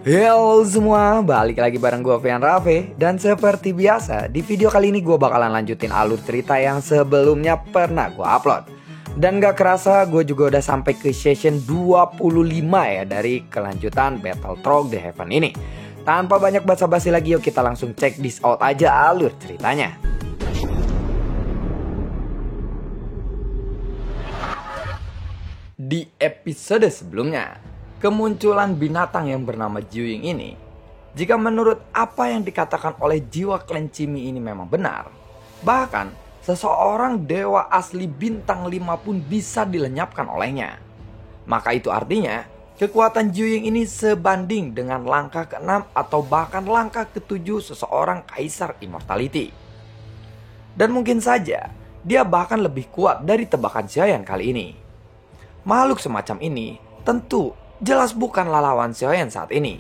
Halo semua, balik lagi bareng gue Fian Rafe. Dan seperti biasa, di video kali ini gue bakalan lanjutin alur cerita yang sebelumnya pernah gue upload. Dan gak kerasa gue juga udah sampai ke session 25 ya dari kelanjutan Battle Trog The Heaven ini. Tanpa banyak basa-basi lagi, yuk kita langsung check this out aja alur ceritanya. Di episode sebelumnya, kemunculan binatang yang bernama Jiuying ini, jika menurut apa yang dikatakan oleh jiwa klan Cimi ini memang benar, bahkan seseorang dewa asli bintang 5 pun bisa dilenyapkan olehnya. Maka itu artinya kekuatan Jiuying ini sebanding dengan langkah ke-6 atau bahkan langkah ke-7 seseorang kaisar immortality. Dan mungkin saja dia bahkan lebih kuat dari tebakan Xiaoyan kali ini. Makhluk semacam ini tentu jelas bukanlah lawan Xiaoyan saat ini.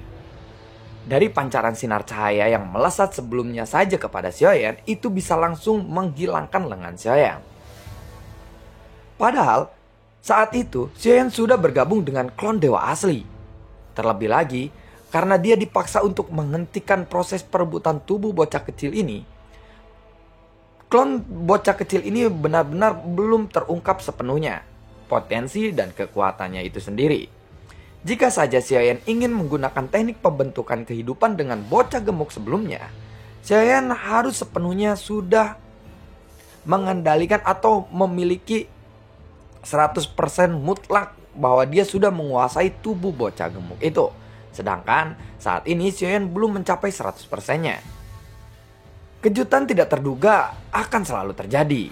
Dari pancaran sinar cahaya yang melesat sebelumnya saja kepada Xiaoyan, itu bisa langsung menghilangkan lengan Xiaoyan. Padahal saat itu Xiaoyan sudah bergabung dengan klon dewa asli. Terlebih lagi karena dia dipaksa untuk menghentikan proses perebutan tubuh bocah kecil ini. Klon bocah kecil ini benar-benar belum terungkap sepenuhnya potensi dan kekuatannya itu sendiri. Jika saja Xiaoyan ingin menggunakan teknik pembentukan kehidupan dengan bocah gemuk sebelumnya, Xiaoyan harus sepenuhnya sudah mengendalikan atau memiliki 100% mutlak bahwa dia sudah menguasai tubuh bocah gemuk itu. Sedangkan saat ini Xiaoyan belum mencapai 100%-nya. Kejutan tidak terduga akan selalu terjadi.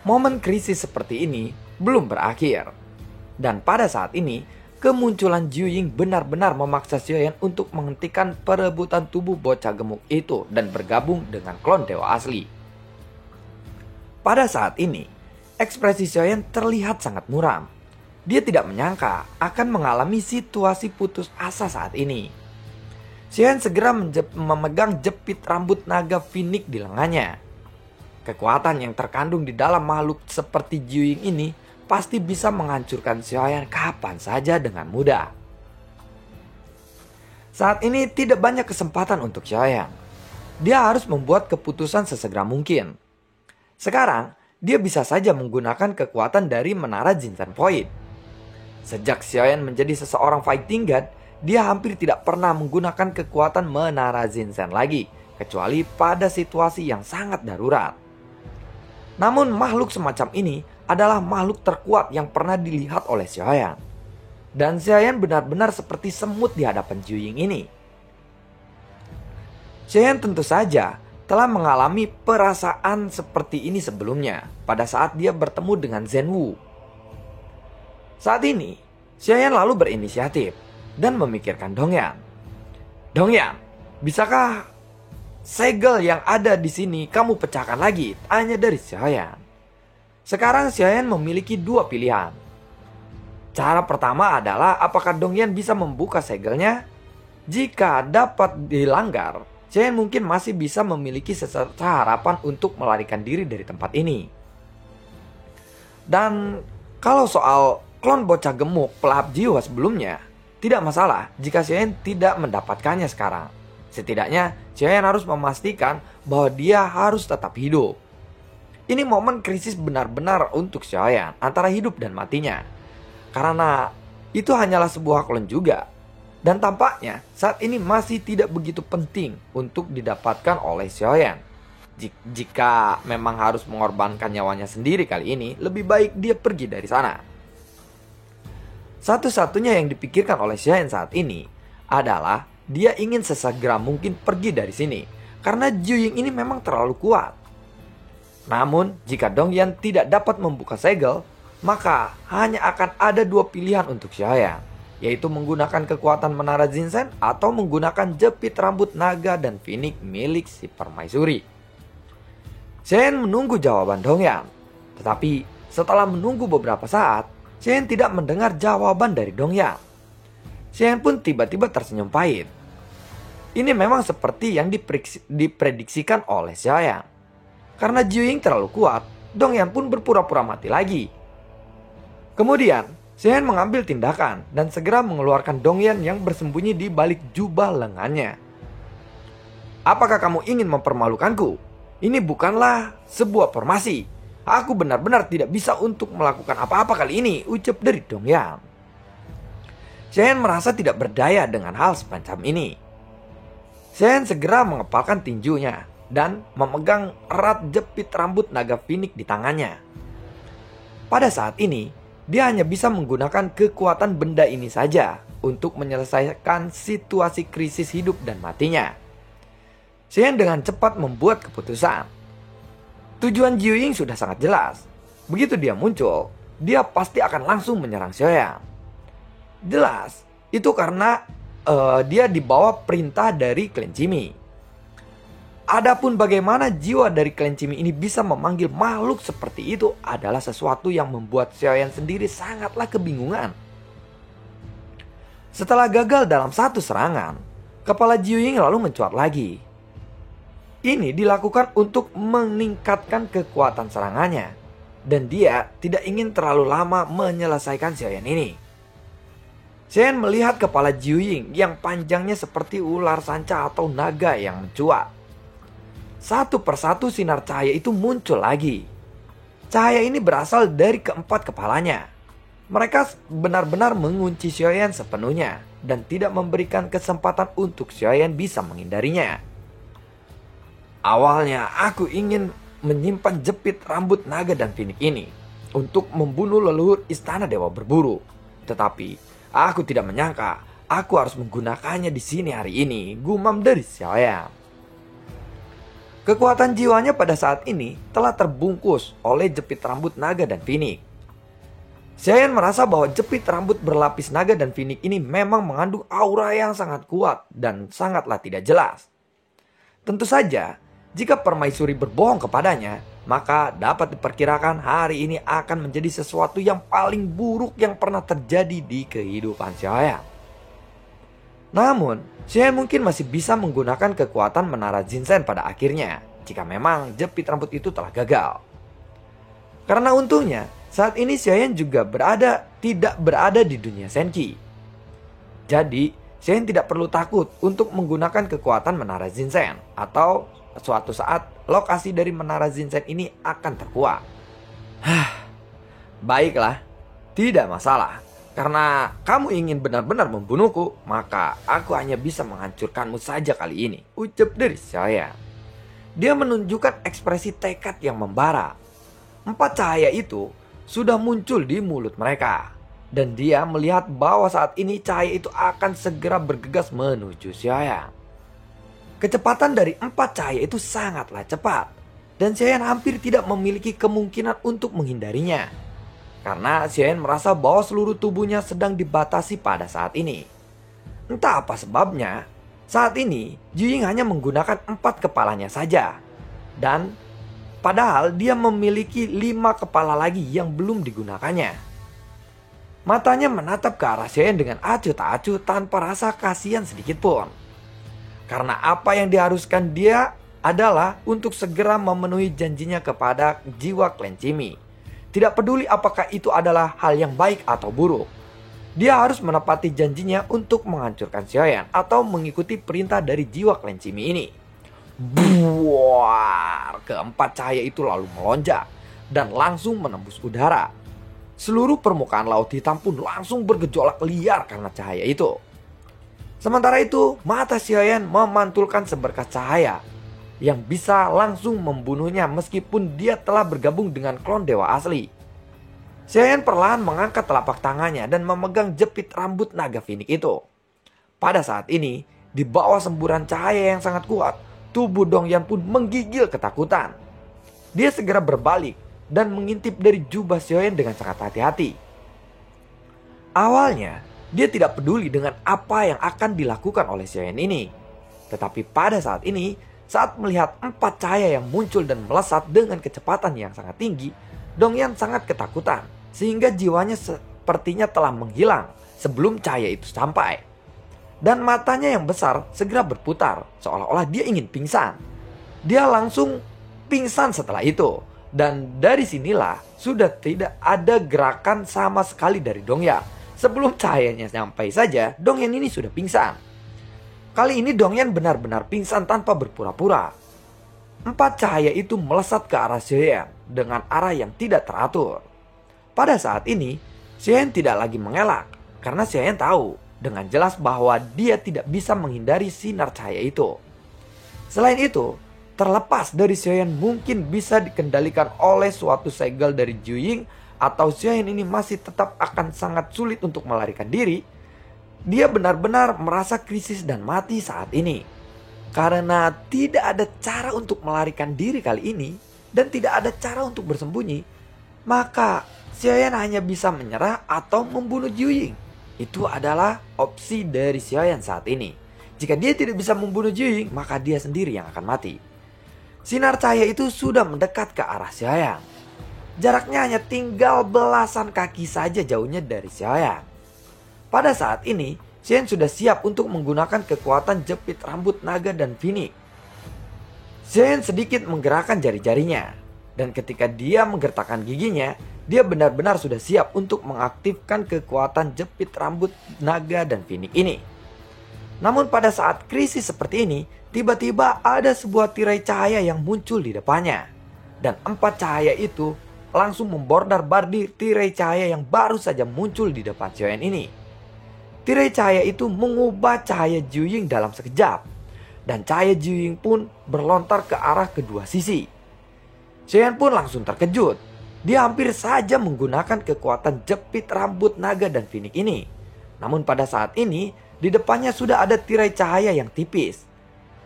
Momen krisis seperti ini belum berakhir. Dan pada saat ini, kemunculan Jiuying benar-benar memaksa Xiaoyan untuk menghentikan perebutan tubuh bocah gemuk itu dan bergabung dengan klon dewa asli. Pada saat ini, ekspresi Xiaoyan terlihat sangat muram. Dia tidak menyangka akan mengalami situasi putus asa saat ini. Xiaoyan segera memegang jepit rambut naga Phoenix di lengannya. Kekuatan yang terkandung di dalam makhluk seperti Jiuying ini pasti bisa menghancurkan Xiaoyan kapan saja dengan mudah. Saat ini tidak banyak kesempatan untuk Xiaoyan. Dia harus membuat keputusan sesegera mungkin. Sekarang, dia bisa saja menggunakan kekuatan dari menara Jinsen Point. Sejak Xiaoyan menjadi seseorang fighting god, dia hampir tidak pernah menggunakan kekuatan menara Jinsen lagi, kecuali pada situasi yang sangat darurat. Namun makhluk semacam ini adalah makhluk terkuat yang pernah dilihat oleh Xiaoyan. Dan Xiaoyan benar-benar seperti semut di hadapan Jiuying ini. Xiaoyan tentu saja telah mengalami perasaan seperti ini sebelumnya pada saat dia bertemu dengan Zhenwu. Saat ini, Xiaoyan lalu berinisiatif dan memikirkan Dongyan. Dongyan, bisakah segel yang ada di sini kamu pecahkan lagi? Tanya dari Xiaoyan. Sekarang Xiaoyan memiliki dua pilihan. Cara pertama adalah apakah Dongyan bisa membuka segelnya? Jika dapat dilanggar, Xiaoyan mungkin masih bisa memiliki secerca harapan untuk melarikan diri dari tempat ini. Dan kalau soal klon bocah gemuk pelahap jiwa sebelumnya, tidak masalah jika Xiaoyan tidak mendapatkannya sekarang. Setidaknya Xiaoyan harus memastikan bahwa dia harus tetap hidup. Ini momen krisis benar-benar untuk Xiaoyan antara hidup dan matinya. Karena itu hanyalah sebuah klon juga. Dan tampaknya saat ini masih tidak begitu penting untuk didapatkan oleh Xiaoyan. Jika memang harus mengorbankan nyawanya sendiri kali ini, lebih baik dia pergi dari sana. Satu-satunya yang dipikirkan oleh Xiaoyan saat ini adalah dia ingin sesegera mungkin pergi dari sini. Karena Jiuying ini memang terlalu kuat. Namun, jika Dongyan tidak dapat membuka segel, maka hanya akan ada dua pilihan untuk Xiaoyan, yaitu menggunakan kekuatan menara Jinsen atau menggunakan jepit rambut naga dan Phoenix milik si permaisuri. Xiaoyan menunggu jawaban Dongyan, tetapi setelah menunggu beberapa saat, Xiaoyan tidak mendengar jawaban dari Dongyan. Xiaoyan pun tiba-tiba tersenyum pahit. Ini memang seperti yang diprediksikan oleh Xiaoyan. Karena Jiuying terlalu kuat, Dongyan pun berpura-pura mati lagi. Kemudian, Xian mengambil tindakan dan segera mengeluarkan Dongyan yang bersembunyi di balik jubah lengannya. Apakah kamu ingin mempermalukanku? Ini bukanlah sebuah formasi. Aku benar-benar tidak bisa untuk melakukan apa-apa kali ini, ucap dari Dongyan. Xian merasa tidak berdaya dengan hal semacam ini. Xian segera mengepalkan tinjunya dan memegang erat jepit rambut naga Phoenix di tangannya. Pada saat ini, dia hanya bisa menggunakan kekuatan benda ini saja untuk menyelesaikan situasi krisis hidup dan matinya. Xian dengan cepat membuat keputusan. Tujuan Jiu Ying sudah sangat jelas. Begitu dia muncul, dia pasti akan langsung menyerang Xiaoyan. Jelas, itu karena dia dibawa perintah dari klan Jimmy. Adapun bagaimana jiwa dari klan Jimmy ini bisa memanggil makhluk seperti itu adalah sesuatu yang membuat Xiaoyan sendiri sangatlah kebingungan. Setelah gagal dalam satu serangan, kepala Jiu Ying lalu mencuat lagi. Ini dilakukan untuk meningkatkan kekuatan serangannya, dan dia tidak ingin terlalu lama menyelesaikan Xiaoyan ini. Xiaoyan melihat kepala Jiu Ying yang panjangnya seperti ular sanca atau naga yang mencuat. Satu persatu sinar cahaya itu muncul lagi. Cahaya ini berasal dari keempat kepalanya. Mereka benar-benar mengunci Xiaoyan sepenuhnya dan tidak memberikan kesempatan untuk Xiaoyan bisa menghindarinya. Awalnya aku ingin menyimpan jepit rambut naga dan Phoenix ini untuk membunuh leluhur istana Dewa Berburu. Tetapi aku tidak menyangka aku harus menggunakannya di sini hari ini, gumam dari Xiaoyan. Kekuatan jiwanya pada saat ini telah terbungkus oleh jepit rambut naga dan Phoenix. Xiaoyan merasa bahwa jepit rambut berlapis naga dan Phoenix ini memang mengandung aura yang sangat kuat dan sangatlah tidak jelas. Tentu saja, jika permaisuri berbohong kepadanya, maka dapat diperkirakan hari ini akan menjadi sesuatu yang paling buruk yang pernah terjadi di kehidupan Xiaoyan. Namun, Xiaoyan mungkin masih bisa menggunakan kekuatan menara Jinsen pada akhirnya, jika memang jepit rambut itu telah gagal. Karena untungnya, saat ini Xiaoyan juga tidak berada di dunia Senki. Jadi, Xiaoyan tidak perlu takut untuk menggunakan kekuatan menara Jinsen, atau suatu saat lokasi dari menara Jinsen ini akan terkuak. Baiklah, tidak masalah. Karena kamu ingin benar-benar membunuhku, maka aku hanya bisa menghancurkanmu saja kali ini, ucap dari Xiaoyan. Dia menunjukkan ekspresi tekad yang membara. 4 cahaya itu sudah muncul di mulut mereka. Dan dia melihat bahwa saat ini cahaya itu akan segera bergegas menuju Xiaoyan. Kecepatan dari 4 cahaya itu sangatlah cepat. Dan Xiaoyan hampir tidak memiliki kemungkinan untuk menghindarinya. Karena Xiaoyan merasa bahwa seluruh tubuhnya sedang dibatasi pada saat ini. Entah apa sebabnya, saat ini Jiu Ying hanya menggunakan 4 kepalanya saja. Dan padahal dia memiliki 5 kepala lagi yang belum digunakannya. Matanya menatap ke arah Xiaoyan dengan acuh tak acuh tanpa rasa kasihan sedikit pun. Karena apa yang diharuskan dia adalah untuk segera memenuhi janjinya kepada jiwa klan Jimmy. Tidak peduli apakah itu adalah hal yang baik atau buruk. Dia harus menepati janjinya untuk menghancurkan Xiaoyan atau mengikuti perintah dari jiwa klan Jimmy ini. Buar, keempat cahaya itu lalu melonjak dan langsung menembus udara. Seluruh permukaan laut hitam pun langsung bergejolak liar karena cahaya itu. Sementara itu, mata Xiaoyan memantulkan seberkas cahaya yang bisa langsung membunuhnya meskipun dia telah bergabung dengan klon dewa asli. Xiaoyan perlahan mengangkat telapak tangannya dan memegang jepit rambut naga Phoenix itu. Pada saat ini, di bawah semburan cahaya yang sangat kuat, tubuh Dongyan pun menggigil ketakutan. Dia segera berbalik dan mengintip dari jubah Xiaoyan dengan sangat hati-hati. Awalnya, dia tidak peduli dengan apa yang akan dilakukan oleh Xiaoyan ini. Tetapi pada saat ini, saat melihat 4 cahaya yang muncul dan melesat dengan kecepatan yang sangat tinggi, Dongyan sangat ketakutan. Sehingga jiwanya sepertinya telah menghilang sebelum cahaya itu sampai. Dan matanya yang besar segera berputar, seolah-olah dia ingin pingsan. Dia langsung pingsan setelah itu. Dan dari sinilah sudah tidak ada gerakan sama sekali dari Dongyan. Sebelum cahayanya sampai saja, Dongyan ini sudah pingsan. Kali ini Dongyan benar-benar pingsan tanpa berpura-pura. 4 cahaya itu melesat ke arah Xiaoyan dengan arah yang tidak teratur. Pada saat ini, Xiaoyan tidak lagi mengelak karena Xiaoyan tahu dengan jelas bahwa dia tidak bisa menghindari sinar cahaya itu. Selain itu, terlepas dari Xiaoyan mungkin bisa dikendalikan oleh suatu segel dari Juying atau Xiaoyan ini masih tetap akan sangat sulit untuk melarikan diri, dia benar-benar merasa krisis dan mati saat ini. Karena tidak ada cara untuk melarikan diri kali ini dan tidak ada cara untuk bersembunyi, maka Xiaoyan hanya bisa menyerah atau membunuh Juying. Itu adalah opsi dari Xiaoyan saat ini. Jika dia tidak bisa membunuh Juying, maka dia sendiri yang akan mati. Sinar cahaya itu sudah mendekat ke arah Xiaoyan. Jaraknya hanya tinggal belasan kaki saja jauhnya dari Xiaoyan. Pada saat ini, Xiaoyan sudah siap untuk menggunakan kekuatan jepit rambut naga dan Phoenix. Xiaoyan sedikit menggerakkan jari-jarinya. Dan ketika dia menggertakkan giginya, dia benar-benar sudah siap untuk mengaktifkan kekuatan jepit rambut naga dan Phoenix ini. Namun pada saat krisis seperti ini, tiba-tiba ada sebuah tirai cahaya yang muncul di depannya. Dan 4 cahaya itu langsung membordar-bardir tirai cahaya yang baru saja muncul di depan Xiaoyan ini. Tirai cahaya itu mengubah cahaya Juying dalam sekejap. Dan cahaya Juying pun berlontar ke arah kedua sisi. Xiaoyan pun langsung terkejut. Dia hampir saja menggunakan kekuatan jepit rambut naga dan Phoenix ini. Namun pada saat ini, di depannya sudah ada tirai cahaya yang tipis.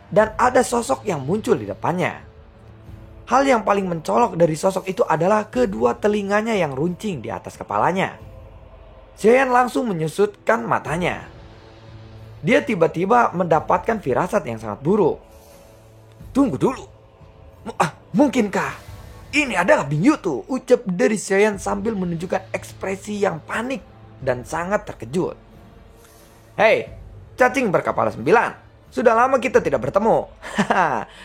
Dan ada sosok yang muncul di depannya. Hal yang paling mencolok dari sosok itu adalah kedua telinganya yang runcing di atas kepalanya. Xiaoyan langsung menyusutkan matanya. Dia tiba-tiba mendapatkan firasat yang sangat buruk. Tunggu dulu. Mungkinkah ini adalah Bing Youtu? Ucap dari Xiaoyan sambil menunjukkan ekspresi yang panik dan sangat terkejut. Hei, cacing berkepala 9. Sudah lama kita tidak bertemu.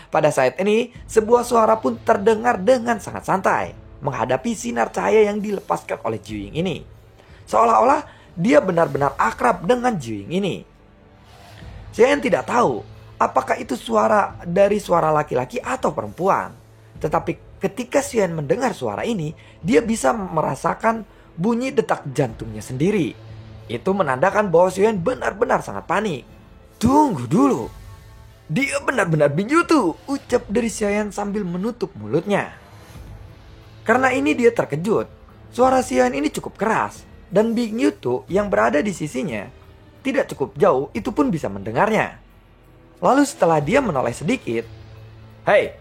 Pada saat ini, sebuah suara pun terdengar dengan sangat santai menghadapi sinar cahaya yang dilepaskan oleh Juying ini. Seolah-olah dia benar-benar akrab dengan Juying ini. Xiaoyan tidak tahu apakah itu suara dari suara laki-laki atau perempuan. Tetapi ketika Xiaoyan mendengar suara ini, dia bisa merasakan bunyi detak jantungnya sendiri. Itu menandakan bahwa Xiaoyan benar-benar sangat panik. Tunggu dulu. Dia benar-benar Bing Youtu, ucap dari Xiaoyan sambil menutup mulutnya. Karena ini dia terkejut. Suara Xiaoyan ini cukup keras. Dan Bing Youtu yang berada di sisinya tidak cukup jauh itu pun bisa mendengarnya. Lalu setelah dia menoleh sedikit. Hei,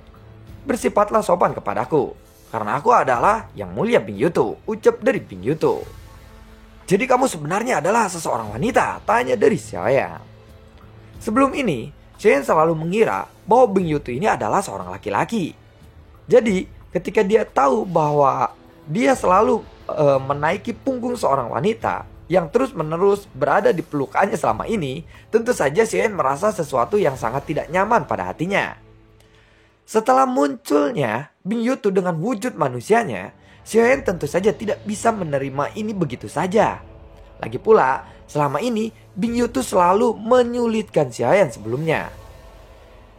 bersifatlah sopan kepadaku. Karena aku adalah yang mulia Bing Youtu, ucap dari Bing Youtu. Jadi kamu sebenarnya adalah seseorang wanita? Tanya dari Xiaoyan. Sebelum ini, Xiaoyan selalu mengira bahwa Bing Youtu ini adalah seorang laki-laki. Jadi, ketika dia tahu bahwa dia selalu menaiki punggung seorang wanita yang terus-menerus berada di pelukannya selama ini, tentu saja Xiaoyan merasa sesuatu yang sangat tidak nyaman pada hatinya. Setelah munculnya Bing Youtu dengan wujud manusianya, Xiaoyan tentu saja tidak bisa menerima ini begitu saja. Lagi pula, selama ini Bing Youtu selalu menyulitkan Xiaoyan sebelumnya.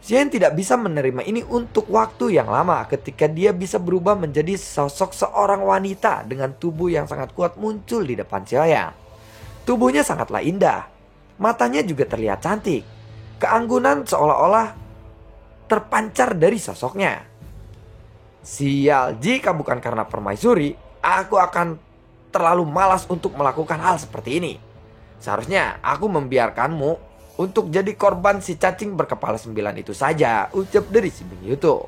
Xiaoyan tidak bisa menerima ini untuk waktu yang lama ketika dia bisa berubah menjadi sosok seorang wanita dengan tubuh yang sangat kuat muncul di depan Xiaoyan. Tubuhnya sangatlah indah. Matanya juga terlihat cantik. Keanggunan seolah-olah terpancar dari sosoknya. Sial, jika bukan karena permaisuri, aku akan terlalu malas untuk melakukan hal seperti ini. Seharusnya aku membiarkanmu untuk jadi korban si cacing berkepala 9 itu saja, ucap dari si Bing Youtu.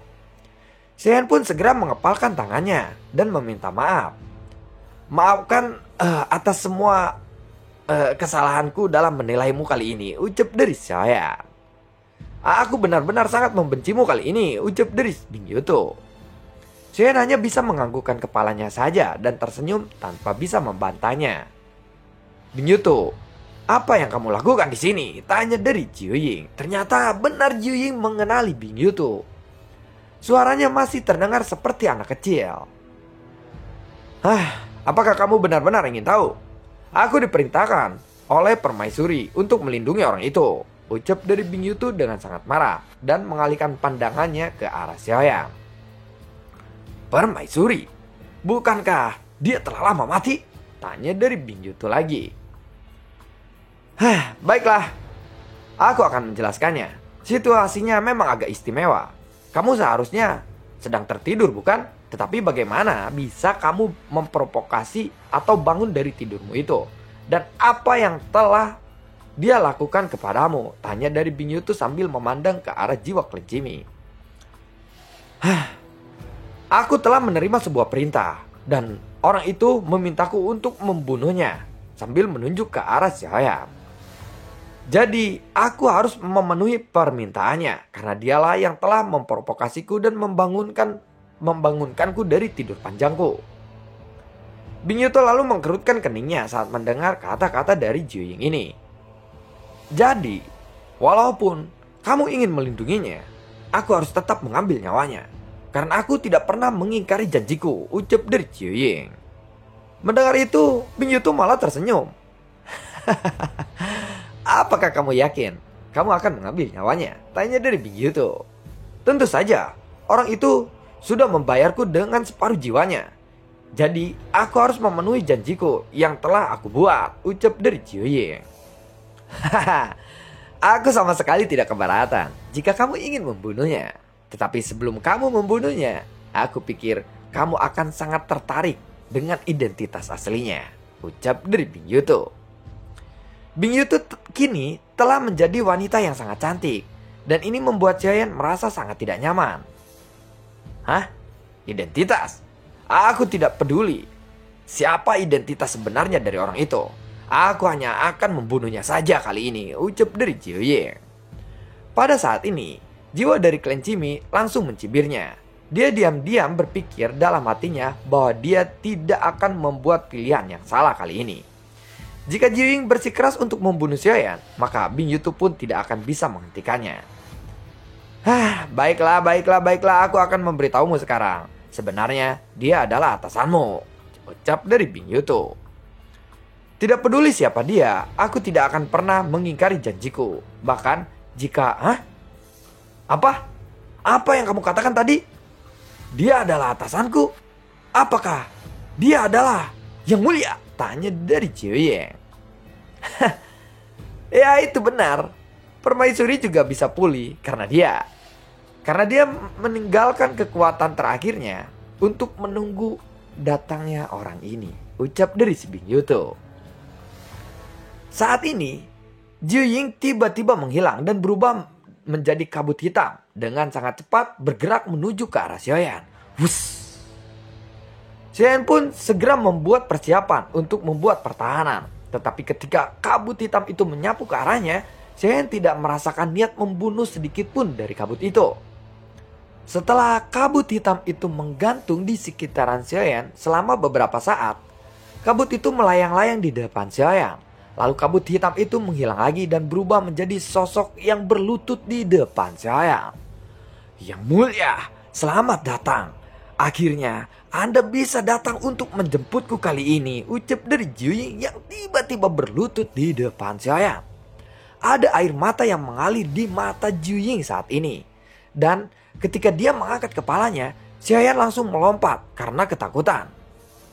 Xiaoyan pun segera mengepalkan tangannya dan meminta maaf. Maafkan atas semua kesalahanku dalam menilaimu kali ini, ucap dari Xiaoyan. Aku benar-benar sangat membencimu kali ini, ucap dari Bing Youtu. Xiaoyan hanya bisa menganggukkan kepalanya saja dan tersenyum tanpa bisa membantahnya. Bing Youtu, apa yang kamu lakukan di sini? Tanya dari Juying. Ternyata benar Juying mengenali Bing Youtu. Suaranya masih terdengar seperti anak kecil. Apakah kamu benar-benar ingin tahu? Aku diperintahkan oleh permaisuri untuk melindungi orang itu, ucap dari Bing Yutu dengan sangat marah dan mengalihkan pandangannya ke arah Xiaoyang. Permaisuri? Bukankah dia telah lama mati? Tanya dari Bing Yutu lagi. Baiklah, aku akan menjelaskannya. Situasinya memang agak istimewa. Kamu seharusnya sedang tertidur, bukan? Tetapi bagaimana bisa kamu memprovokasi atau bangun dari tidurmu itu? Dan apa yang telah dia lakukan kepadamu? Tanya dari Bing Yutu sambil memandang ke arah jiwa Klencimi. Aku telah menerima sebuah perintah dan orang itu memintaku untuk membunuhnya sambil menunjuk ke arah Xiaoyang. Jadi aku harus memenuhi permintaannya karena dialah yang telah memprovokasiku dan membangunkanku dari tidur panjangku. Bing Yutu lalu mengkerutkan keningnya saat mendengar kata-kata dari Jiu Ying ini. Jadi, walaupun kamu ingin melindunginya, aku harus tetap mengambil nyawanya. Karena aku tidak pernah mengingkari janjiku, ucap dari Jiu Ying. Mendengar itu, Bing Yutu malah tersenyum. Apakah kamu yakin kamu akan mengambil nyawanya? Tanya dari Bing Yutu. Tentu saja, orang itu sudah membayarku dengan separuh jiwanya. Jadi, aku harus memenuhi janjiku yang telah aku buat, ucap dari Jiu Ying. Aku sama sekali tidak keberatan jika kamu ingin membunuhnya. Tetapi sebelum kamu membunuhnya, aku pikir kamu akan sangat tertarik dengan identitas aslinya, ucap dari Bing Yutu. Bing Yutu kini telah menjadi wanita yang sangat cantik. Dan ini membuat Xiaoyan merasa sangat tidak nyaman. Identitas? Aku tidak peduli siapa identitas sebenarnya dari orang itu. Aku hanya akan membunuhnya saja kali ini, ucap dari Jiu Ying. Pada saat ini, jiwa dari Klencimi langsung mencibirnya. Dia diam-diam berpikir dalam hatinya bahwa dia tidak akan membuat pilihan yang salah kali ini. Jika Jiu Ying bersikeras untuk membunuh Xiaoyan, maka Bing Yutu pun tidak akan bisa menghentikannya. Baiklah, aku akan memberitahumu sekarang. Sebenarnya dia adalah atasanmu, ucap dari Bing Yutu. Tidak peduli siapa dia, aku tidak akan pernah mengingkari janjiku. Bahkan jika... Apa yang kamu katakan tadi? Dia adalah atasanku? Apakah dia adalah yang mulia? Tanya dari Jiu Ying. Ya, itu benar. Permaisuri juga bisa pulih karena dia meninggalkan kekuatan terakhirnya untuk menunggu datangnya orang ini, ucap dari si Bing Yutu. Saat ini Jiu Ying tiba-tiba menghilang dan berubah menjadi kabut hitam dengan sangat cepat bergerak menuju ke arah Xiaoyan. Xiaoyan pun segera membuat persiapan untuk membuat pertahanan. Tetapi ketika kabut hitam itu menyapu ke arahnya, Xiaoyan tidak merasakan niat membunuh sedikit pun dari kabut itu. Setelah kabut hitam itu menggantung di sekitaran Xiaoyan selama beberapa saat, kabut itu melayang-layang di depan Xiaoyan. Lalu kabut hitam itu menghilang lagi dan berubah menjadi sosok yang berlutut di depan Xiaoyan. Yang mulia, selamat datang. Akhirnya Anda bisa datang untuk menjemputku kali ini, ucap dari Jiu Ying yang tiba-tiba berlutut di depan Xiaoyan. Ada air mata yang mengalir di mata Jiu Ying saat ini. Dan ketika dia mengangkat kepalanya, Xiaoyan langsung melompat karena ketakutan.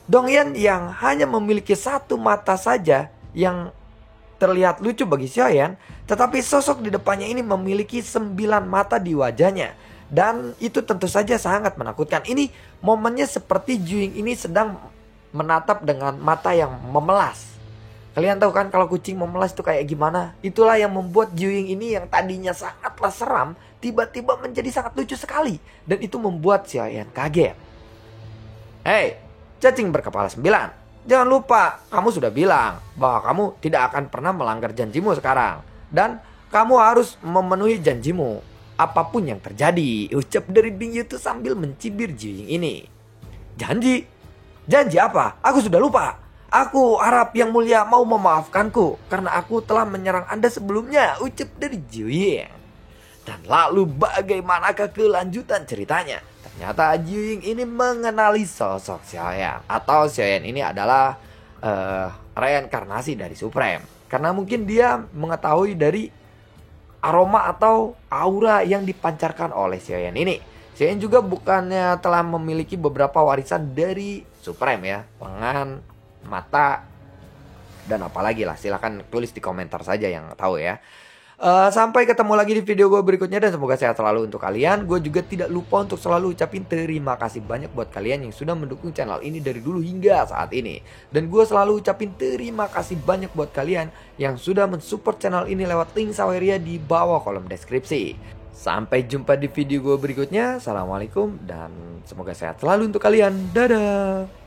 Dongyan yang hanya memiliki satu mata saja yang terlihat lucu bagi Xiaoyan, tetapi sosok di depannya ini memiliki 9 mata di wajahnya. Dan itu tentu saja sangat menakutkan. Ini momennya seperti Jiu Ying ini sedang menatap dengan mata yang memelas. Kalian tahu kan kalau kucing memelas itu kayak gimana? Itulah yang membuat Jiu Ying ini yang tadinya sangatlah seram, tiba-tiba menjadi sangat lucu sekali. Dan itu membuat Xiaoyan kaget. Hei, cacing berkepala 9. Jangan lupa, kamu sudah bilang bahwa kamu tidak akan pernah melanggar janjimu sekarang. Dan kamu harus memenuhi janjimu, apapun yang terjadi, ucap dari Bing Yutu sambil mencibir Jiu Ying ini. Janji? Janji apa? Aku sudah lupa. Aku harap yang mulia mau memaafkanku karena aku telah menyerang Anda sebelumnya, ucap dari Jiu Ying. Dan lalu bagaimanakah kelanjutan ceritanya? Ternyata Jiuying ini mengenali sosok Xiaoyan. Atau Xiaoyan ini adalah reinkarnasi dari Supreme. Karena mungkin dia mengetahui dari aroma atau aura yang dipancarkan oleh Xiaoyan ini. Xiaoyan juga bukannya telah memiliki beberapa warisan dari Supreme ya. Lengan, mata, dan apalagi lah. Silahkan tulis di komentar saja yang tahu ya. Sampai ketemu lagi di video gue berikutnya dan semoga sehat selalu untuk kalian. Gue juga tidak lupa untuk selalu ucapin terima kasih banyak buat kalian yang sudah mendukung channel ini dari dulu hingga saat ini. Dan gue selalu ucapin terima kasih banyak buat kalian yang sudah mensupport channel ini lewat link Saweria di bawah kolom deskripsi. Sampai jumpa di video gue berikutnya. Assalamualaikum dan semoga sehat selalu untuk kalian. Dadah.